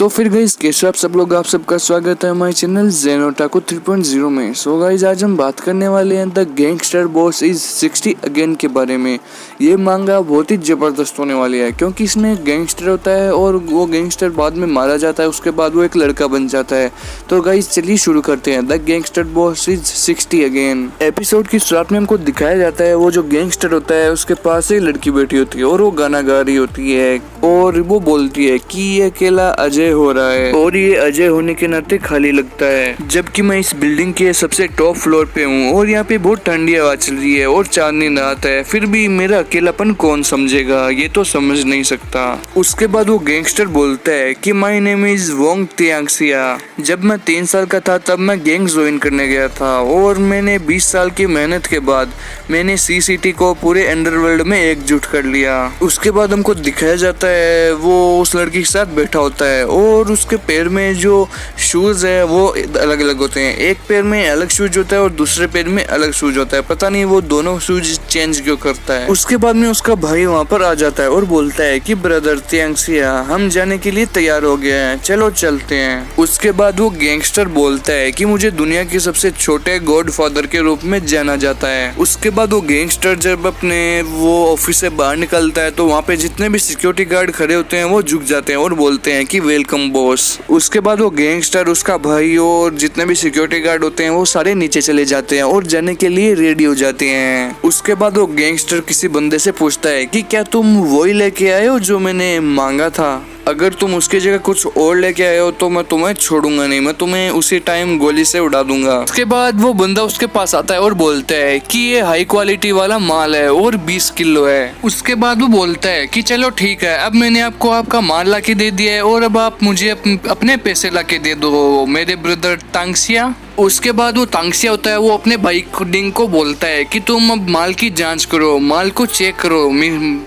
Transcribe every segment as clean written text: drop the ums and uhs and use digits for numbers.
तो फिर गाइस कैसे आप सब लोग, आप सबका स्वागत है हमारे चैनल ज़ेन ओटाकू 3.0 में। सो गाइस आज हम बात करने वाले हैं the gangster boss is 60 again के बारे में। ये मांगा बहुत ही ज़बरदस्त होने वाली है क्योंकि इसमें गैंगस्टर होता है और वो गैंगस्टर बाद में मारा जाता है, उसके बाद वो एक लड़का बन जाता है। तो गाइस चलिए शुरू करते हैं the gangster boss is 60 again. Episode की शुरुआत में हमको दिखाया जाता है वो जो गैंगस्टर होता है उसके पास एक लड़की बैठी होती है और वो गाना गा रही होती है और वो बोलती है कि ये अकेला अजय हो रहा है और ये अजय होने के नाते खाली लगता है, जबकि मैं इस बिल्डिंग के सबसे टॉप फ्लोर पे हूँ और यहाँ पे बहुत ठंडी हवा चल रही है और चांदनी रात है, फिर भी मेरा अकेलापन कौन समझेगा, ये तो समझ नहीं सकता। उसके बाद वो गैंगस्टर बोलता है कि माय नेम इज वोंग तियांगसिया। जब मैं 3 साल का था तब मैं गैंग ज्वाइन करने गया था और मैंने 20 साल की मेहनत के बाद मैंने सीसीटी को पूरे अंडरवर्ल्ड में एकजुट कर लिया। उसके बाद हमको दिखाया जाता है वो उस लड़की के साथ बैठा होता है और उसके पैर में जो शूज है वो अलग अलग होते हैं। एक पैर में अलग शूज होता है और दूसरे पैर में अलग शूज होता है, पता नहीं वो दोनों शूज चेंज क्यों करता है। उसके बाद में उसका भाई वहाँ पर आ जाता है और बोलता है कि ब्रदर तियांगसिया हम जाने के लिए तैयार हो गए हैं, चलो चलते हैं। उसके बाद वो गैंगस्टर बोलता है कि मुझे दुनिया के सबसे छोटे गॉड फादर के रूप में जाना जाता है। उसके बाद वो गैंगस्टर जब अपने वो ऑफिस से बाहर निकलता है तो वहाँ पे जितने भी सिक्योरिटी गार्ड खड़े होते हैं वो झुक जाते हैं और बोलते हैं कि वेलकम बॉस। उसके बाद वो गैंगस्टर, उसका भाई और जितने भी सिक्योरिटी गार्ड होते हैं वो सारे नीचे चले जाते हैं और जाने के लिए रेडी हो जाते हैं। उसके बाद वो गैंगस्टर किसी बंदे से पूछता है कि क्या तुम वही लेके आए हो जो मैंने मांगा था, अगर तुम उसकी जगह कुछ और लेके आए हो तो मैं तुम्हें छोड़ूंगा नहीं, मैं तुम्हें उसी टाइम गोली से उड़ा दूंगा। उसके बाद वो बंदा उसके पास आता है और बोलता है कि ये हाई क्वालिटी वाला माल है और 20 किलो है। उसके बाद वो बोलता है कि चलो ठीक है, अब मैंने आपको आपका माल लाके दे दिया है और अब आप मुझे अपने पैसे लाके दे दो मेरे ब्रदर तांगसिया। उसके बाद वो तांगसिया होता है वो अपने भाई डिंग को बोलता है कि तुम अब माल की जांच करो, माल को चेक करो,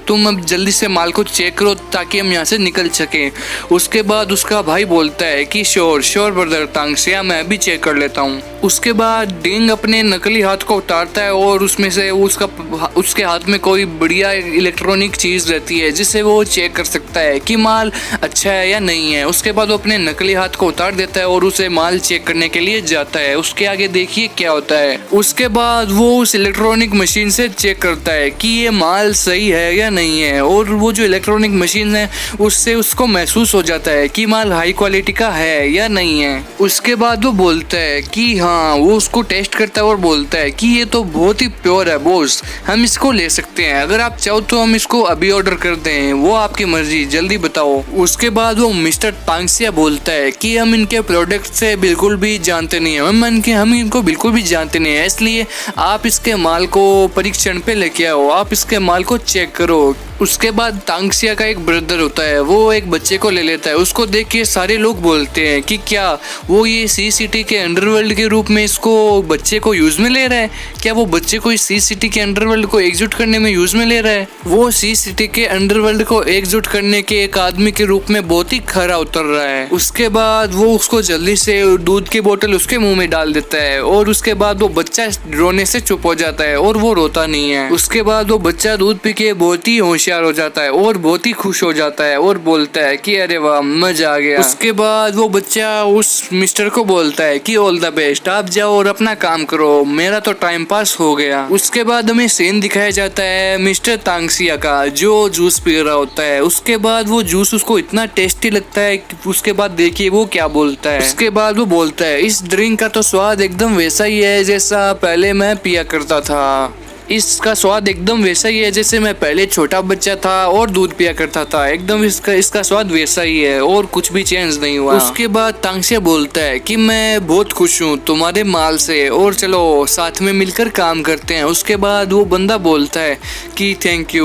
तुम अब जल्दी से माल को चेक करो ताकि हम यहाँ से निकल सके। उसके बाद उसका भाई बोलता है कि श्योर ब्रदर तांगसिया, मैं भी चेक कर लेता हूँ। उसके बाद डिंग अपने नकली हाथ को उतारता है और उसमें से उसके हाथ में कोई बढ़िया इलेक्ट्रॉनिक चीज़ रहती है जिससे वो चेक कर सकता है कि माल अच्छा है या नहीं है। उसके बाद वो अपने नकली हाथ को उतार देता है और उसे माल चेक करने के लिए जाता है। उसके आगे देखिए क्या होता है। उसके बाद वो उस इलेक्ट्रॉनिक मशीन से चेक करता है कि ये माल सही है या नहीं है और वो जो इलेक्ट्रॉनिक मशीन है उससे उसको महसूस हो जाता है कि माल हाई क्वालिटी का है या नहीं है। उसके बाद वो बोलता है कि हाँ, वो उसको टेस्ट करता है और बोलता है कि ये तो बहुत ही प्योर है बॉस, हम इसको ले सकते हैं, अगर आप चाहो तो हम इसको अभी ऑर्डर कर दें, वो आपकी मर्जी, जल्दी बताओ। उसके बाद वो मिस्टर तांगसिया बोलता है कि हम इनके प्रोडक्ट से बिल्कुल भी जानते नहीं है, हम इनको बिल्कुल भी जानते नहीं है, इसलिए आप इसके माल को परीक्षण पे लेके आओ, आप इसके माल को चेक करो। उसके बाद तांगसिया का एक ब्रदर होता है वो एक बच्चे को ले लेता है। उसको देख के सारे लोग बोलते हैं कि क्या वो ये सीसीटी के अंडरवर्ल्ड के रूप में इसको बच्चे को यूज में ले रहा है, क्या वो बच्चे को इस सीसीटी के अंडरवर्ल्ड को एकजुट करने में यूज में ले रहा है। वो सीसीटी के अंडरवर्ल्ड को एकजुट करने के एक आदमी के रूप में बहुत ही खरा उतर रहा है। उसके बाद वो उसको जल्दी से दूध की बोतल उसके मुंह में डाल देता है और उसके बाद वो बच्चा रोने से चुप हो जाता है और वो रोता नहीं है। उसके बाद वो बच्चा दूध पी के बहुत ही होशियार हो जाता है और बहुत ही खुश हो जाता है और बोलता है कि अरे वाह मजा आ गया। उसके बाद वो बच्चा उस मिस्टर को बोलता है कि ऑल द बेस्ट, आप जाओ और अपना काम करो, मेरा तो टाइम पास हो गया। उसके बाद हमें सीन दिखाया जाता है मिस्टर तांगसिया का जो जूस पी रहा होता है। उसके बाद वो जूस उसको इतना टेस्टी लगता है कि उसके बाद देखिए वो क्या बोलता है। उसके बाद वो बोलता है इस ड्रिंक का तो स्वाद एकदम वैसा ही है जैसा पहले मैं पिया करता था, इसका स्वाद एकदम वैसा ही है जैसे मैं पहले छोटा बच्चा था और दूध पिया करता था, एकदम इसका स्वाद वैसा ही है और कुछ भी चेंज नहीं हुआ। उसके बाद तांगसिया बोलता है कि मैं बहुत खुश हूँ तुम्हारे माल से और चलो साथ में मिलकर काम करते हैं। उसके बाद वो बंदा बोलता है कि थैंक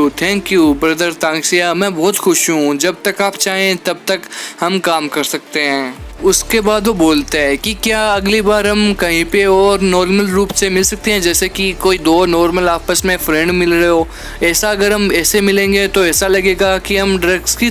यू ब्रदर तांगसिया, मैं बहुत खुश हूँ, जब तक आप चाहें तब तक हम काम कर सकते हैं। उसके बाद वो बोलता है कि क्या अगली बार हम कहीं पे और नॉर्मल रूप से मिल सकते हैं, जैसे कि कोई दो नॉर्मल आपस में फ्रेंड मिल रहे हो। ऐसा अगर हम ऐसे मिलेंगे तो ऐसा लगेगा कि हम ड्रग्स की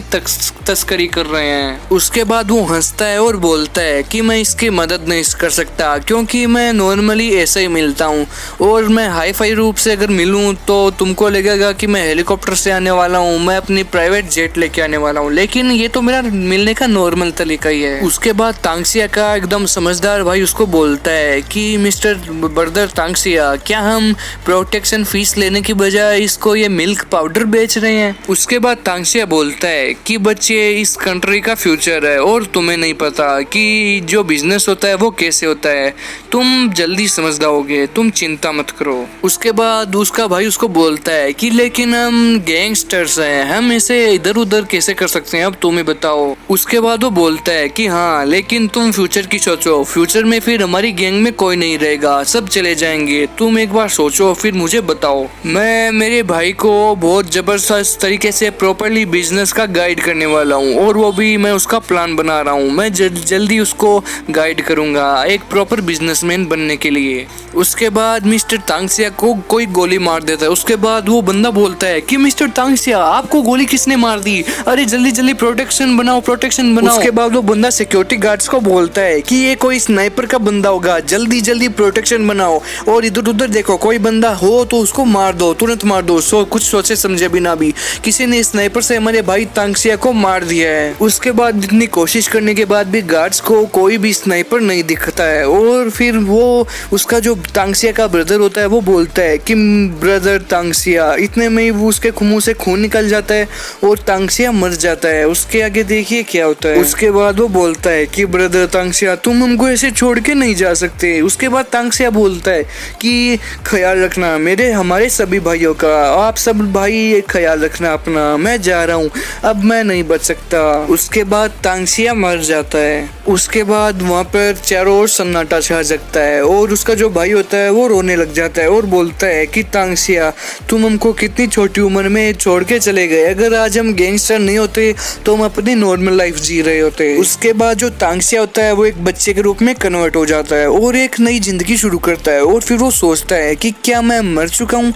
तस्करी कर रहे हैं। उसके बाद वो हंसता है और बोलता है कि मैं इसकी मदद नहीं कर सकता, क्योंकि मैं नॉर्मली ऐसे ही मिलता हूँ, और मैं हाई फाई रूप से अगर मिलूँ तो तुमको लगेगा कि मैं हेलीकॉप्टर से आने वाला हूँ, मैं अपनी प्राइवेट जेट लेके आने वाला हूँ, लेकिन ये तो मेरा मिलने का नॉर्मल तरीका ही है। उसके बाद तांगसिया का एकदम समझदार भाई उसको बोलता है कि मिस्टर ब्रदर तांगसिया, क्या हम प्रोटेक्शन फीस लेने की बजाय इसको ये मिल्क पाउडर बेच रहे हैं? उसके बाद तांगसिया बोलता है कि बच्चे, इस कंट्री का फ्यूचर है और तुम्हें नहीं पता कि जो बिजनेस होता है वो कैसे होता है, तुम जल्दी समझ जाओगे, तुम चिंता मत करो। उसके बाद उसका भाई उसको बोलता है कि लेकिन हम गैंगस्टर्स हैं, हम इसे इधर उधर कैसे कर सकते हैं, अब तुम ही बताओ। उसके बाद वो बोलता है कि हाँ, लेकिन तुम फ्यूचर की सोचो, फ्यूचर में फिर हमारी गैंग में कोई नहीं रहेगा, सब चले जाएंगे, तुम एक बार सोचो फिर मुझे बताओ। मैं मेरे भाई को बहुत जबरदस्त तरीके से प्रॉपरली बिजनेस का गाइड करने वाला हूँ, और वो भी मैं उसका प्लान बना रहा हूँ, मैं जल्दी उसको गाइड करूंगा एक प्रॉपर बिजनेसमैन बनने के लिए। उसके बाद मिस्टर तांगसिया को कोई गोली मार देता है। उसके बाद वो बंदा बोलता है कि मिस्टर तांगसिया, आपको गोली किसने मार दी? अरे जल्दी जल्दी प्रोटेक्शन बनाओ, प्रोटेक्शन बनाओ। उसके बाद वो बंदा सिक्योरिटी गार्ड्स को बोलता है कि ये कोई स्नाइपर का बंदा होगा, जल्दी जल्दी प्रोटेक्शन बनाओ, और इधर उधर देखो, कोई बंदा हो तो उसको मार दो, तुरंत मार दो। कुछ सोचे समझे बिना भी किसी ने स्नाइपर से हमारे भाई तांगसिया को मार दिया है। उसके बाद इतनी कोशिश करने के बाद भी गार्ड्स को कोई भी स्नाइपर नहीं दिखता है, और फिर वो उसका जो तांगसिया का ब्रदर होता है वो बोलता है कि ब्रदर तांगसिया, इतने में ही वो उसके मुंह से खून निकल जाता है और तांगसिया मर जाता है। उसके आगे देखिए क्या होता है। उसके बाद वो बोलता है कि ब्रदर तांगसिया, तुम हमको ऐसे छोड़ के नहीं जा सकते। उसके बाद तांगसिया बोलता है कि ख्याल रखना मेरे हमारे सभी भाइयों का, आप सब भाई ख्याल रखना अपना, मैं जा रहा हूँ, अब मैं नहीं बच सकता। उसके बाद तांगसिया मर जाता है। उसके बाद वहाँ पर चारों ओर सन्नाटा छा सकता है, और उसका जो भाई होता है वो रोने लग जाता है और बोलता है कि तांगसिया, तुम हमको कितनी छोटी उम्र में छोड़ के चले गए, अगर आज हम गैंगस्टर नहीं होते तो हम अपनी नॉर्मल लाइफ जी रहे होते। उसके बाद जो तांगसिया होता है वो एक बच्चे के रूप में कन्वर्ट हो जाता है और एक नई जिंदगी शुरू करता है, और फिर वो सोचता है कि क्या मैं मर चुका हूँ,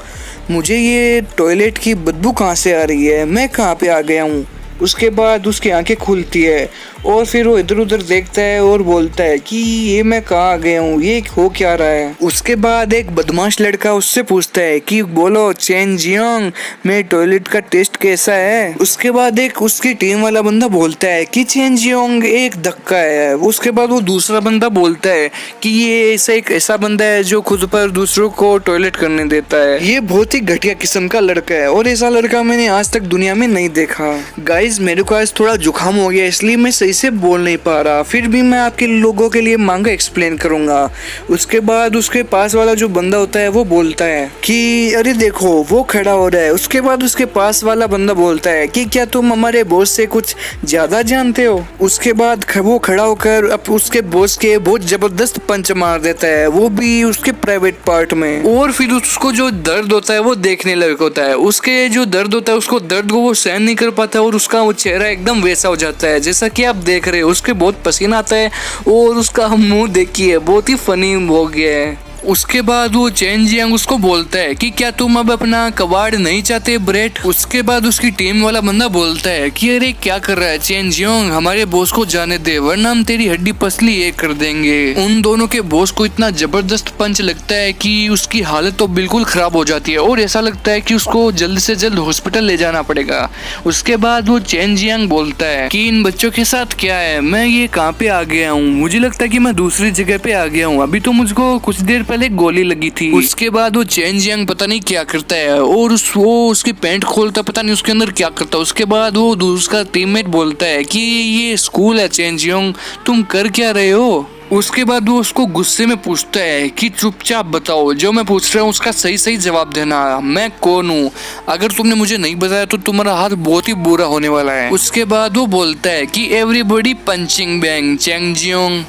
मुझे ये टॉयलेट की बदबू कहाँ से आ रही है, मैं कहाँ पे आ गया हूँ। उसके बाद उसकी आंखें खुलती है और फिर वो इधर उधर देखता है और बोलता है कि ये मैं कहाँ आ गया हूँ, ये हो क्या रहा है। उसके बाद एक बदमाश लड़का उससे पूछता है कि बोलो चेन जियोंग, मेरे टॉयलेट का टेस्ट कैसा है। उसके बाद एक उसकी टीम वाला बंदा बोलता है कि चेन जियोंग एक धक्का है। उसके बाद वो दूसरा बंदा बोलता है कि ये एक ऐसा बंदा है जो खुद पर दूसरों को टॉयलेट करने देता है, ये बहुत ही घटिया किस्म का लड़का है, और ऐसा लड़का मैंने आज तक दुनिया में नहीं देखा। गाइज, मेरे को आज थोड़ा जुकाम हो गया, इसलिए मैं सही से बोल नहीं पा रहा, फिर भी मैं आपके लोगों के लिए मांगा एक्सप्लेन करूंगा। उसके बाद उसके पास वाला जो बंदा होता है वो बोलता है कि अरे देखो वो खड़ा हो रहा है। उसके बाद उसके पास वाला बंदा बोलता है कि क्या तुम हमारे बॉस से कुछ ज्यादा जानते हो। उसके बाद वो खड़ा होकर अब उसके बॉस के बहुत जबरदस्त पंच मार देता है, वो भी उसके प्राइवेट पार्ट में, और फिर उसको जो दर्द होता है वो देखने लायक होता है। उसके जो दर्द होता है उसको दर्द को वो सहन नहीं कर पाता और उसका वो चेहरा एकदम वैसा हो जाता है जैसा कि आप देख रहे हो। उसके बहुत पसीना आता है और उसका मुंह देखिए बहुत ही फनी हो गया है। उसके बाद वो चेन जियांग उसको बोलता है कि क्या तुम अब अपना कबाड़ नहीं चाहते ब्रेट। उसके बाद उसकी टीम वाला बंदा बोलता है कि अरे क्या कर रहा है चेन जियांग, हमारे बॉस को जाने दे वरना हम तेरी हड्डी पसली एक कर देंगे। उन दोनों के बॉस को इतना जबरदस्त पंच लगता है कि उसकी हालत तो बिल्कुल खराब हो जाती है और ऐसा लगता है कि उसको जल्द से जल्द हॉस्पिटल ले जाना पड़ेगा। उसके बाद वो चेन जियांग बोलता है कि इन बच्चों के साथ क्या है, मैं ये कहाँ पे आ गया हूँ, मुझे लगता है कि मैं दूसरी जगह पे आ गया हूँ, अभी तो मुझको कुछ देर पहले गोली लगी थी। उसके बाद वो चेन जियांग पता नहीं क्या करता है और वो उसकी पैंट खोलता, पता नहीं उसके अंदर क्या करता है। उसके बाद वो दूसरा टीममेट बोलता है कि ये स्कूल है चेन जियांग, तुम कर क्या रहे हो। उसके बाद वो उसको गुस्से में पूछता है कि चुपचाप बताओ, जो मैं पूछ रहा हूँ उसका सही सही जवाब देना, मैं कौन हूँ, अगर तुमने मुझे नहीं बताया तो तुम्हारा हाथ बहुत ही बुरा होने वाला है। उसके बाद वो बोलता है कि एवरीबॉडी पंचिंग बैग चेंग जियोंग।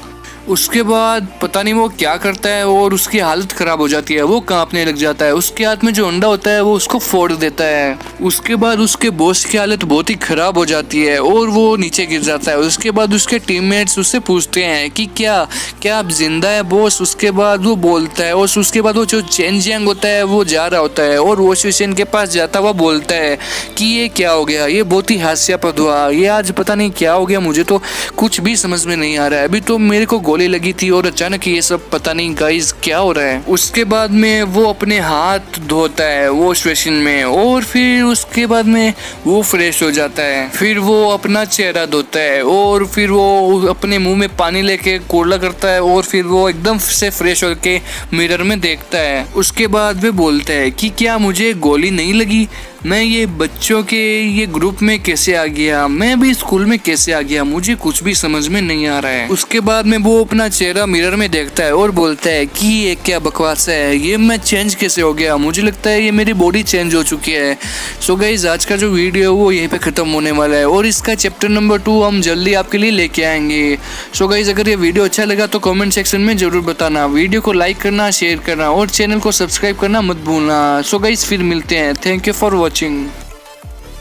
उसके बाद पता नहीं वो क्या करता है और उसकी हालत खराब हो जाती है, वो कांपने लग जाता है। उसके हाथ में जो अंडा होता है वो उसको फोड़ देता है। उसके बाद उसके बॉस की हालत बहुत ही खराब हो जाती है और वो नीचे गिर जाता है। उसके बाद उसके टीममेट्स उससे पूछते हैं कि क्या क्या आप जिंदा है बॉस। उसके बाद वो बोलता है और उसके बाद वो जो चेन जियांग होता है वो जा रहा होता है और वॉश बेसिन के पास जाता हुआ बोलता है कि ये क्या हो गया, ये बहुत ही हास्यास्पद हुआ, ये आज पता नहीं क्या हो गया, मुझे तो कुछ भी समझ में नहीं आ रहा है। अभी तो मेरे को गोली लगी थी और अचानक ये सब पता नहीं गाइस क्या हो रहा है। उसके बाद में वो अपने हाथ धोता है वॉश बेसिन में और फिर उसके बाद में वो फ्रेश हो जाता है। फिर वो अपना चेहरा धोता है और फिर वो अपने मुंह में पानी लेके कुल्ला करता है और फिर वो एकदम से फ्रेश होके मिरर में देखता है। उसके बाद वे बोलता है कि क्या मुझे गोली नहीं लगी, मैं ये बच्चों के ये ग्रुप में कैसे आ गया, मैं भी स्कूल में कैसे आ गया, मुझे कुछ भी समझ में नहीं आ रहा है। उसके बाद में वो अपना चेहरा मिरर में देखता है और बोलता है कि ये क्या बकवास है, ये मैं चेंज कैसे हो गया, मुझे लगता है ये मेरी बॉडी चेंज हो चुकी है। सो गाइस आज का जो वीडियो है वो यहीं पे खत्म होने वाला है और इसका चैप्टर नंबर 2 हम जल्दी आपके लिए लेके आएंगे। सो गाइस अगर ये वीडियो अच्छा लगा तो कमेंट सेक्शन में जरूर बताना, वीडियो को लाइक करना, शेयर करना और चैनल को सब्सक्राइब करना मत भूलना। सो गाइस फिर मिलते हैं, थैंक यू फॉर वॉचिंग।